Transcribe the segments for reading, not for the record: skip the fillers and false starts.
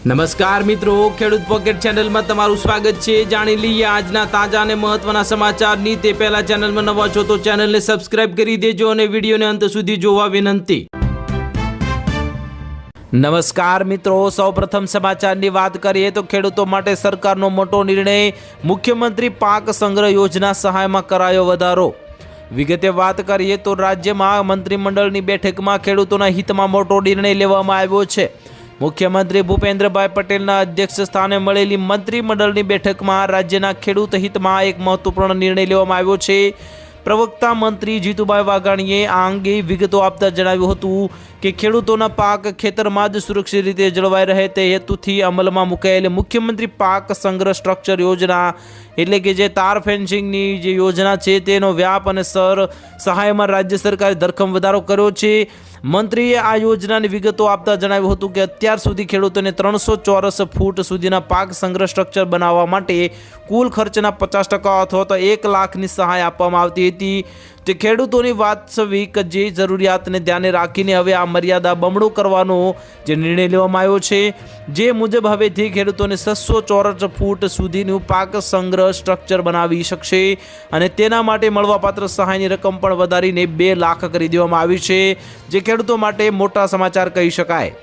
નમસ્કાર મિત્રો, ખેડૂત પોકેટ ચેનલમાં તમારું સ્વાગત છે। જાણી લઈએ આજના તાજા અને મહત્વના સમાચારની। તે પહેલા ચેનલમાં નવા છો તો ચેનલને સબસ્ક્રાઇબ કરી દેજો અને વિડીયોને અંત સુધી જોવા વિનંતી। નમસ્કાર મિત્રો, સૌપ્રથમ સમાચારની વાત કરીએ તો ખેડૂતો માટે સરકારનો મોટો નિર્ણય। મુખ્યમંત્રી પાક સંગ્રહ યોજના સહાયમાં કરાયો વધારો। વિગતે વાત કરીએ તો રાજ્યમાં મંત્રીમંડળની બેઠકમાં ખેડૂતોના હિતમાં મોટો નિર્ણય લેવામાં આવ્યો છે। મુખ્યમંત્રી ભૂપેન્દ્રભાઈ પટેલના અધ્યક્ષ સ્થાને મળેલી મંત્રીમંડળની બેઠકમાં રાજ્યના ખેડૂત હિતમાં એક મહત્વપૂર્ણ નિર્ણય લેવામાં આવ્યો છે। પ્રવક્તા મંત્રી જીતુભાઈ વાઘાણીએ આ અંગે વિગતો આપતા જણાવ્યું હતું કે ખેડૂતોના પાક ખેતરમાં જ સુરક્ષિત રીતે જળવાઈ રહે તે હેતુથી અમલમાં મુકાયેલી મુખ્યમંત્રી પાક સંગ્રહ સ્ટ્રક્ચર યોજના એટલે કે જે તાર ફેન્સિંગની જે યોજના છે તેનો વ્યાપ અને સહાયમાં રાજ્ય સરકારે ધરખમ વધારો કર્યો છે। મંત્રીએ આ યોજનાની વિગતો આપતા જણાવ્યું હતું કે અત્યાર સુધી ખેડૂતોને 300 ચોરસ ફૂટ સુધીના પાક સંગ્રહ સ્ટ્રક્ચર બનાવવા માટે કુલ ખર્ચના 50% અથવા તો 1 લાખની સહાય આપવામાં આવતી હતી। તે ખેડૂતોની વાસ્તવિક જે જરૂરિયાતને ધ્યાને રાખીને હવે આ મર્યાદા બમણું કરવાનો જે નિર્ણય લેવામાં આવ્યો છે, જે મુજબ હવેથી ખેડૂતોને 600 ચોરસ ફૂટ સુધીનું પાક સંગ્રહ સ્ટ્રક્ચર બનાવી શકશે અને તેના માટે મળવાપાત્ર સહાયની રકમ પણ વધારીને 2 લાખ કરી દેવામાં આવી છે, જે ખેડૂતો માટે મોટા સમાચાર કહી શકાય।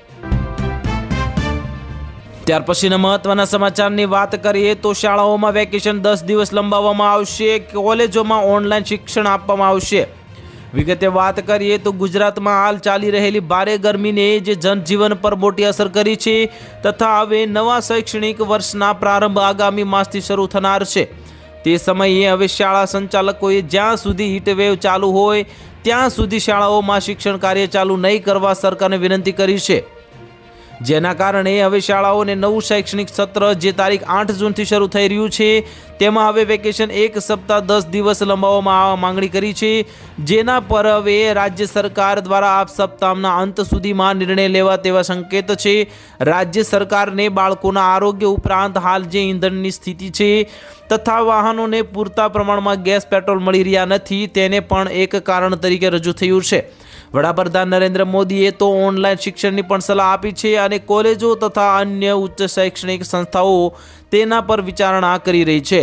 ત્યાર પછીના મહત્વના સમાચારની વાત કરીએ તો શાળાઓમાં વેકેશન 10 દિવસ લંબાવવામાં આવશે। કોલેજોમાં ઓનલાઈન શિક્ષણ આપવામાં આવશે। વિગતે વાત કરીએ તો ગુજરાતમાં હાલ ચાલી રહેલી ભારે ગરમીને જે જનજીવન પર મોટી અસર કરી છે તથા હવે નવા શૈક્ષણિક વર્ષના પ્રારંભ આગામી માસથી શરૂ થનાર છે। તે સમયે હવે શાળા સંચાલકોએ જ્યાં સુધી હીટવેવ ચાલુ હોય ત્યાં સુધી શાળાઓમાં શિક્ષણ કાર્ય ચાલુ નહીં કરવા સરકારને વિનંતી કરી છે, જેના કારણે હવે શાળાઓને નવું શૈક્ષણિક સત્ર જે તારીખ 8 જૂનથી શરૂ થઈ રહ્યું છે તેમાં હવે વેકેશન 1 સપ્તાહ 10 દિવસ લંબાવવામાં માંગણી કરી છે, જેના પર હવે રાજ્ય સરકાર દ્વારા આ સપ્તાહના અંત સુધીમાં નિર્ણય લેવા તેવા સંકેત છે। રાજ્ય સરકારને બાળકોના આરોગ્ય ઉપરાંત હાલ જે ઈંધણની સ્થિતિ છે તથા વાહનોને પૂરતા પ્રમાણમાં ગેસ પેટ્રોલ મળી રહ્યા નથી તેને પણ એક કારણ તરીકે રજૂ થયું છે। વડાપ્રધાન નરેન્દ્ર મોદીએ તો ઓનલાઈન શિક્ષણની પણ સલાહ આપી છે અને કોલેજો તથા અન્ય ઉચ્ચ શૈક્ષણિક સંસ્થાઓ તેના પર વિચારણા કરી રહી છે।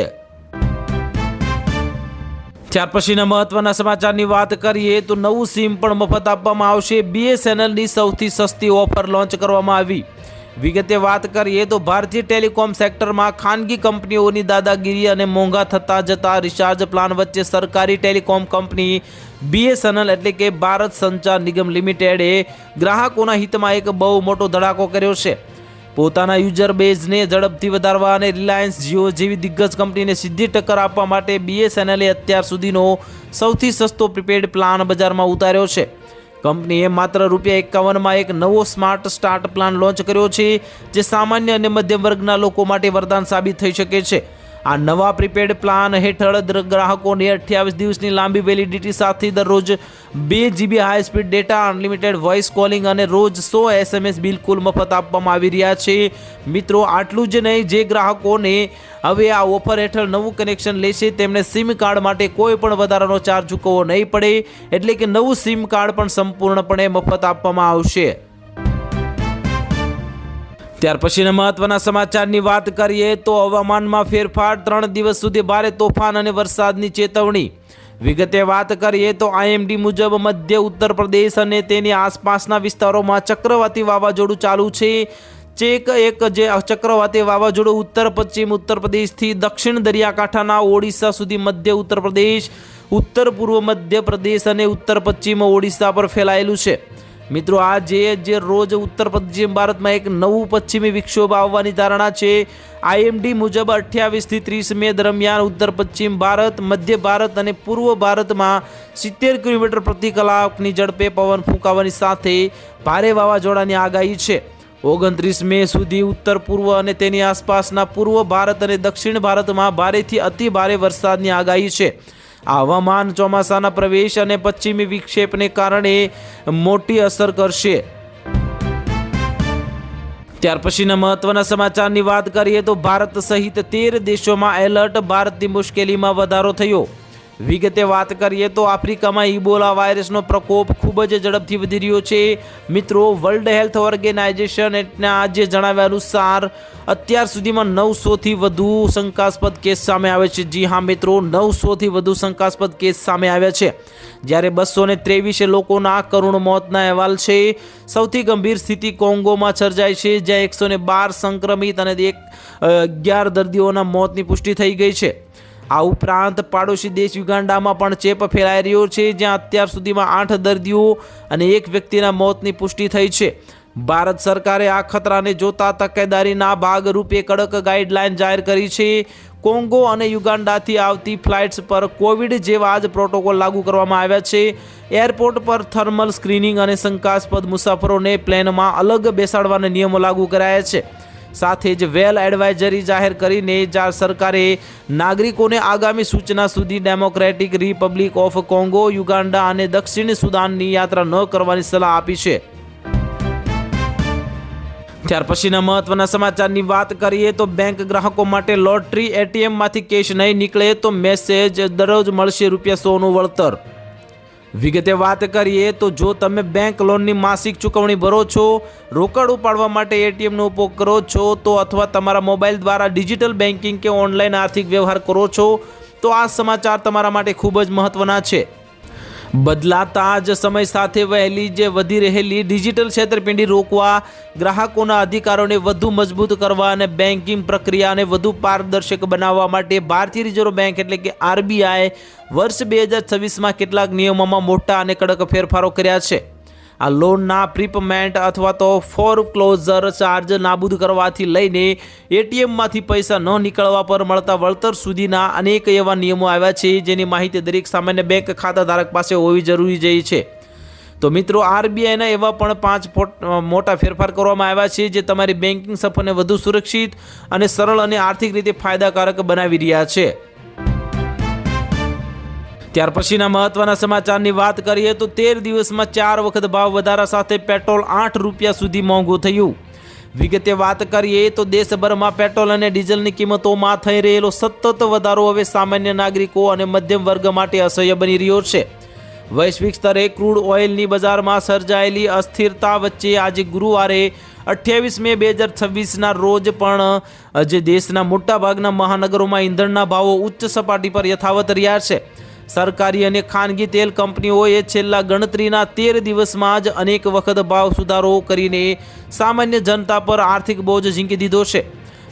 ત્યાર પછીના મહત્વના સમાચારની વાત કરીએ તો નવું સિમ પણ મફત આપવામાં આવશે। BSNLની સૌથી સસ્તી ઓફર લોન્ચ કરવામાં આવી। વિગતે વાત કરીએ તો ભારતીય ટેલિકોમ સેક્ટરમાં ખાનગી કંપનીઓની દાદાગીરી અને મોંઘા થતા જતા રિચાર્જ પ્લાન વચ્ચે સરકારી ટેલિકોમ કંપની BSNL એટલે કે ભારત સંચાર નિગમ લિમિટેડે ગ્રાહકોના હિતમાં એક બહુ મોટો ધડાકો કર્યો છે। પોતાના યુઝર બેઝને ઝડપથી વધારવા અને રિલાયન્સ જીઓ જેવી દિગ્ગજ કંપનીને સીધી ટક્કર આપવા માટે BSNLે અત્યાર સુધીનો સૌથી સસ્તો પ્રીપેડ પ્લાન બજારમાં ઉતાર્યો છે। કંપનીએ માત્ર ₹51માં એક નવો સ્માર્ટ સ્ટાર્ટ પ્લાન લોન્ચ કર્યો છે, જે સામાન્ય અને મધ્યમ વર્ગના લોકો માટે વરદાન સાબિત થઈ શકે છે। આ નવા પ્રીપેડ પ્લાન હેઠળ ગ્રાહકોને 28 દિવસની લાંબી વેલિડિટી સાથે દરરોજ 2 GB high speed data, unlimited voice calling અને રોજ 100 SMS બિલકુલ મફત આપવામાં આવી રહ્યા છે। મિત્રો, આટલું જ નહીં, જે ગ્રાહકોને હવે આ ઓફર હેઠળ નવું કનેક્શન લેશે તેમને સિમ કાર્ડ માટે કોઈ પણ વધારાનો ચાર્જ ચૂકવવો નહીં પડે, એટલે કે નવું સિમ કાર્ડ પણ સંપૂર્ણપણે મફત આપવામાં આવશે। ત્યાર પછીના મહત્વના સમાચારની વાત કરીએ તો હવામાનમાં ફેરફાર, 3 દિવસ સુધી ભારે તોફાન અને વરસાદની ચેતવણી। વિગતે વાત કરીએ તો IMD મુજબ મધ્ય ઉત્તર પ્રદેશ અને તેની આસપાસના વિસ્તારોમાં ચક્રવાતી વાવાઝોડું ચાલુ છે। એક જે ચક્રવાતી વાવાઝોડું ઉત્તર પશ્ચિમ ઉત્તર પ્રદેશથી દક્ષિણ દરિયાકાંઠાના ઓડિશા સુધી, મધ્ય ઉત્તર પ્રદેશ, ઉત્તર પૂર્વ મધ્ય પ્રદેશ અને ઉત્તર પશ્ચિમ ઓડિશા પર ફેલાયેલું છે। મિત્રો, આ જે રોજ ઉત્તર પશ્ચિમ ભારતમાં એક નવું પશ્ચિમી વિક્ષોભ આવવાની ધારણા છે। IMD મુજબ 28 થી 30 મે દરમિયાન ઉત્તર પશ્ચિમ ભારત, મધ્ય ભારત અને પૂર્વ ભારતમાં 70 કિલોમીટર પ્રતિ કલાકની ઝડપે પવન ફૂંકાવાની સાથે ભારે વાવાઝોડાની આગાહી છે। 29 મે સુધી ઉત્તર પૂર્વ અને તેની આસપાસના પૂર્વ ભારત અને દક્ષિણ ભારતમાં ભારેથી અતિ ભારે વરસાદની આગાહી છે। આ હવામાન ચોમાસાના પ્રવેશ અને પશ્ચિમી વિક્ષેપને કારણે મોટી અસર કરશે। ત્યાર પછીના મહત્વના સમાચારની વાત કરીએ તો ભારત સહિત 13 દેશોમાં એલર્ટ, ભારતની મુશ્કેલીમાં વધારો થયો। વિગતે વાત કરીએ તો આફ્રિકામાં ઇબોલા વાયરસનો પ્રકોપ ખૂબ જ ઝડપથી વધી રહ્યો છે। મિત્રો, વર્લ્ડ હેલ્થ ઓર્ગેનાઇઝેશનના આજે જણાવ્યા અનુસાર અત્યાર સુધીમાં 900થી વધુ શંકાસ્પદ કેસ સામે આવ્યા છે। જી હા મિત્રો, 900થી વધુ શંકાસ્પદ કેસ સામે આવ્યા છે, જ્યારે 223 લોકોના કરુણ મોતના અહેવાલ છે। સૌથી ગંભીર સ્થિતિ કોંગોમાં સર્જાઈ છે, જ્યાં 112 સંક્રમિત અને 11 દર્દીઓના મોતની પુષ્ટિ થઈ ગઈ છે। આ ઉપરાંત પાડોશી દેશ યુગાન્ડામાં પણ ચેપ ફેલાઈ રહ્યો છે, જ્યાં અત્યાર સુધીમાં 8 દર્દીઓ અને 1 વ્યક્તિના મોતની પુષ્ટિ થઈ છે। ભારત સરકારે આ ખતરાને જોતા તકેદારીના ભાગરૂપે કડક ગાઈડલાઈન જાહેર કરી છે। કોંગો અને યુગાન્ડાથી આવતી ફ્લાઇટ્સ પર કોવિડ જેવા જ પ્રોટોકોલ લાગુ કરવામાં આવ્યા છે। એરપોર્ટ પર થર્મલ સ્ક્રીનિંગ અને શંકાસ્પદ મુસાફરોને પ્લેનમાં અલગ બેસાડવાના નિયમો લાગુ કરાયા છે। સાથે જ વેલ એડવાઇઝરી જાહેર કરીને સરકારે નાગરિકોને આગામી સૂચના સુધી democratic Republic of Congo, Uganda અને દક્ષિણ સુદાનની યાત્રા ન કરવાની સલાહ આપી છે। ત્યાર પછીના મહત્વના સમાચારની વાત કરીએ તો બેંક ગ્રાહકો માટે લોટરી, એટીએમમાંથી કેશ નહીં નીકળે તો મેસેજ, દરરોજ મળશે ₹100નું વળતર। વિગતે વાત કરીએ તો જો તમે બેંક લોનની માસિક ચૂકવણી ભરો છો, રોકડ ઉપાડવા માટે એટીએમનો ઉપયોગ કરો છો તો અથવા તમારા મોબાઈલ દ્વારા ડિજિટલ બેન્કિંગ કે ઓનલાઈન આર્થિક વ્યવહાર કરો છો તો આ સમાચાર તમારા માટે ખૂબ જ મહત્વના છે। બદલાતા જ સમય સાથે વધી રહેલી ડિજિટલ છેતરપિંડી રોકવા, ગ્રાહકોના અધિકારોને વધુ મજબૂત કરવા અને બેન્કિંગ પ્રક્રિયાને વધુ પારદર્શક બનાવવા માટે ભારતીય રિઝર્વ બેંક એટલે કે આરબીઆઈ વર્ષ 2026માં કેટલાક નિયમોમાં મોટા અને કડક ફેરફારો કર્યા છે। આ લોનના પ્રીપેમેન્ટ અથવા તો ફોરક્લોઝર ચાર્જ નાબૂદ કરવાથી લઈને એટીએમમાંથી પૈસા ન નીકળવા પર મળતા વળતર સુધીના અનેક એવા નિયમો આવ્યા છે, જેની માહિતી દરેક સામાન્ય બેંક ખાતાધારક પાસે હોવી જરૂરી છે। તો મિત્રો, આરબીઆઈના એવા પણ 5 મોટા ફેરફાર કરવામાં આવ્યા છે, જે તમારી બેન્કિંગ સફરને વધુ સુરક્ષિત અને સરળ અને આર્થિક રીતે ફાયદાકારક બનાવી રહ્યા છે। ત્યાર પછીના મહત્વના સમાચારની વાત કરીએ તો 13 દિવસમાં 4 વખત ભાવ વધારા સાથે પેટ્રોલ ₹8 સુધી મોંઘું થયું। વિગતે વાત કરીએ તો દેશભરમાં પેટ્રોલ અને ડીઝલની કિંમતોમાં થઈ રહેલો સતત વધારો હવે સામાન્ય નાગરિકો અને મધ્યમ વર્ગ માટે અસહ્ય બની રહ્યો છે। વૈશ્વિક સ્તરે ક્રૂડ ઓઇલની બજારમાં સર્જાયેલી અસ્થિરતા વચ્ચે આજે ગુરુવારે 28 મે 2026ના રોજ પણ જે દેશના મોટાભાગના મહાનગરોમાં ઈંધણના ભાવો ઉચ્ચ સપાટી પર યથાવત રહ્યા છે। સરકારી અને ખાનગી તેલ કંપનીઓએ છેલ્લા ગણતરીના 13 દિવસમાં જ અનેક વખત ભાવ સુધારો કરીને સામાન્ય જનતા પર આર્થિક બોજ ઝીંકી દીધો છે।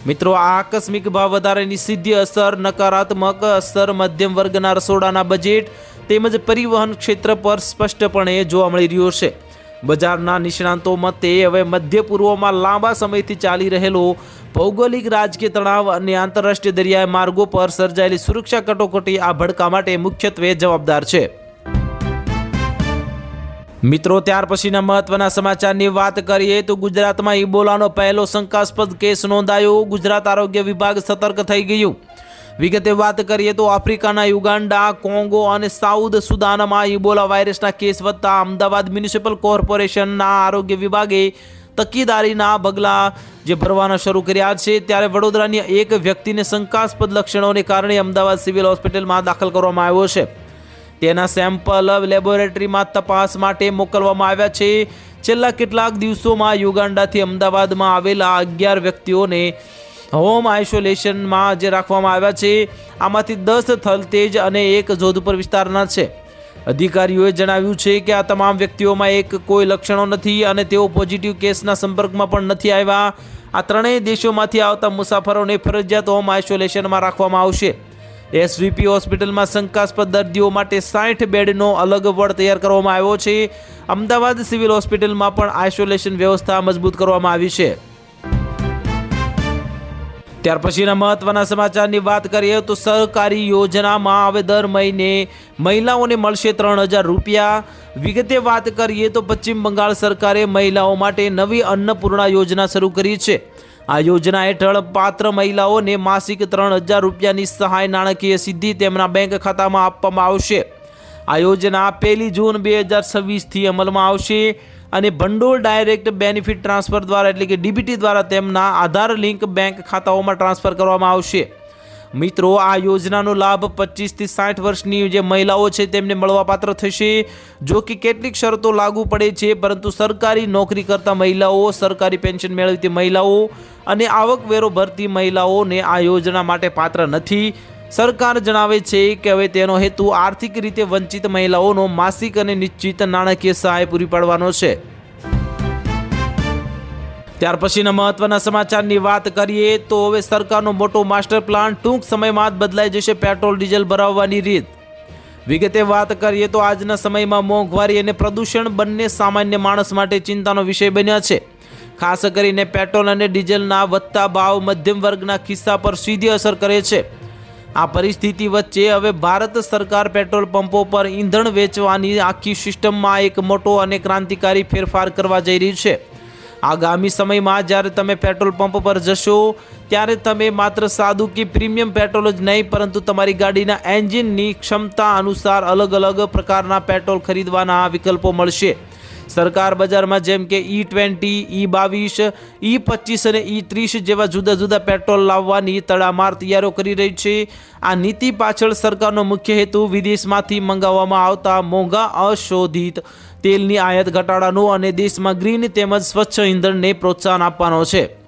મિત્રો, આ આકસ્મિક ભાવ વધારાની સીધી અસર, નકારાત્મક અસર મધ્યમ વર્ગના રસોડાના બજેટ તેમજ પરિવહન ક્ષેત્ર પર સ્પષ્ટપણે જોવા મળી રહ્યો છે। બજારના નિષ્ણાંતો મતે હવે મધ્ય પૂર્વમાં લાંબા સમયથી ચાલી રહેલો ભૌગોલિક રાજકીય તણાવ અને આંતરરાષ્ટ્રીય દરિયાઈ માર્ગો પર સર્જાયેલી સુરક્ષા કટોકટી આ ભડકા માટે મુખ્યત્વે જવાબદાર છે। મિત્રો, ત્યાર પછીના મહત્વના સમાચારની વાત કરીએ તો ગુજરાતમાં ઇબોલાનો પહેલો શંકાસ્પદ કેસ નોંધાયો। ગુજરાત આરોગ્ય વિભાગ સતર્ક થઈ ગયું। વિગતે વાત કરીએ તો આફ્રિકાના યુગાન્ડા, કોંગો અને સાઉથ સુદાનમાં ઇબોલા વાયરસના કેસ વધતા અમદાવાદ મ્યુનિસિપલ કોર્પોરેશનના આરોગ્ય વિભાગે તકેદારીના પગલાં ભરવાના શરૂ કર્યા છે। ત્યારે વડોદરાની એક વ્યક્તિને શંકાસ્પદ લક્ષણોને કારણે અમદાવાદ સિવિલ હોસ્પિટલમાં દાખલ કરવામાં આવ્યો છે। તેના સેમ્પલ લેબોરેટરીમાં તપાસ માટે મોકલવામાં આવ્યા છે। છેલ્લા કેટલાક દિવસોમાં યુગાન્ડાથી અમદાવાદમાં આવેલા 11 વ્યક્તિઓને હોમ આઇસોલેશનમાં રાખવામાં આવ્યા છે। આમાંથી 10 થલતેજ અને 1 જોધપુર વિસ્તારના છે। અધિકારીઓએ જણાવ્યું છે કે આ તમામ વ્યક્તિઓમાં કોઈ લક્ષણો નથી અને તેઓ પોઝિટિવ કેસના સંપર્કમાં પણ નથી આવ્યા। આ ત્રણેય દેશોમાંથી આવતા મુસાફરોને ફરજિયાત હોમ આઇસોલેશનમાં રાખવામાં આવશે। એસવીપી હોસ્પિટલમાં શંકાસ્પદ દર્દીઓ માટે 60 બેડનો અલગ વોર્ડ તૈયાર કરવામાં આવ્યો છે। અમદાવાદ સિવિલ હોસ્પિટલમાં પણ આઇસોલેશન વ્યવસ્થા મજબૂત કરવામાં આવી છે। ત્યાર પછીના મહત્વના સમાચારની વાત કરીએ તો સહકારી યોજનામાં હવે દર મહિને મહિલાઓને મળશે ₹3000। વિગતે વાત કરીએ તો પશ્ચિમ બંગાળ સરકારે મહિલાઓ માટે નવી અન્નપૂર્ણા યોજના શરૂ કરી છે। આ યોજના હેઠળ પાત્ર મહિલાઓને માસિક ₹3000ની સહાય નાણાકીય સીધી તેમના બેંક ખાતામાં આપવામાં આવશે। આ યોજના 1 જૂન 2026થી અમલમાં આવશે અને ભંડોળ ડાયરેક્ટ બેનિફિટ ટ્રાન્સફર દ્વારા એટલે કે ડીબીટી દ્વારા તેમના આધાર લિંક બેંક ખાતાઓમાં ટ્રાન્સફર કરવામાં આવશે। મિત્રો, આ યોજનાનો લાભ 25 થી 60 વર્ષની જે મહિલાઓ છે તેમને મળવાપાત્ર થશે. જો કે કેટલીક શરતો લાગુ પડે છે, પરંતુ સરકારી નોકરી કરતા મહિલાઓ, સરકારી પેન્શન મેળવતી મહિલાઓ અને આવકવેરો ભરતી મહિલાઓને આ યોજના માટે પાત્ર નથી. સરકાર જણાવે છે કે હવે તેનો હેતુ આર્થિક રીતે વંચિત મહિલાઓનો માસિક અને નિશ્ચિત નાણાકીય સહાય પૂરી પાડવાનો છે. ત્યાર પછીના મહત્વના સમાચારની વાત કરીએ તો હવે સરકારનો મોટો માસ્ટર પ્લાન, ટૂંક સમયમાં જ બદલાઈ જશે પેટ્રોલ ડીઝલ ભરાવવાની રીત. વિગતે વાત કરીએ તો આજના સમયમાં મોંઘવારી અને પ્રદૂષણ બંને સામાન્ય માણસ માટે ચિંતાનો વિષય બન્યા છે. ખાસ કરીને પેટ્રોલ અને ડીઝલના વધતા ભાવ મધ્યમ વર્ગના ખિસ્સા પર સીધી અસર કરે છે. આ પરિસ્થિતિ વચ્ચે હવે ભારત સરકાર પેટ્રોલ પંપો પર ઈંધણ વેચવાની આખી સિસ્ટમમાં એક મોટો અને ક્રાંતિકારી ફેરફાર કરવા જઈ રહી છે. આગામી સમયમાં જ્યારે તમે પેટ્રોલ પંપ પર જશો ત્યારે તમે માત્ર સાદું કે પ્રીમિયમ પેટ્રોલ જ નહીં, પરંતુ તમારી ગાડીના એન્જિનની ક્ષમતા અનુસાર અલગ અલગ પ્રકારના પેટ્રોલ ખરીદવાના વિકલ્પો મળશે. સરકાર બજારમાં જેમ કે E20, E22, E25 અને E30 જેવા જુદા જુદા પેટ્રોલ લાવવાની તડામાર તૈયારીઓ કરી રહી છે. આ નીતિ પાછળ સરકારનો મુખ્ય હેતુ વિદેશમાંથી મંગાવવામાં આવતા મોંઘા અશોધિત તેલની આયાત ઘટાડવાનો અને દેશમાં ગ્રીન તેમજ સ્વચ્છ ઇંધણને પ્રોત્સાહન આપવાનો છે.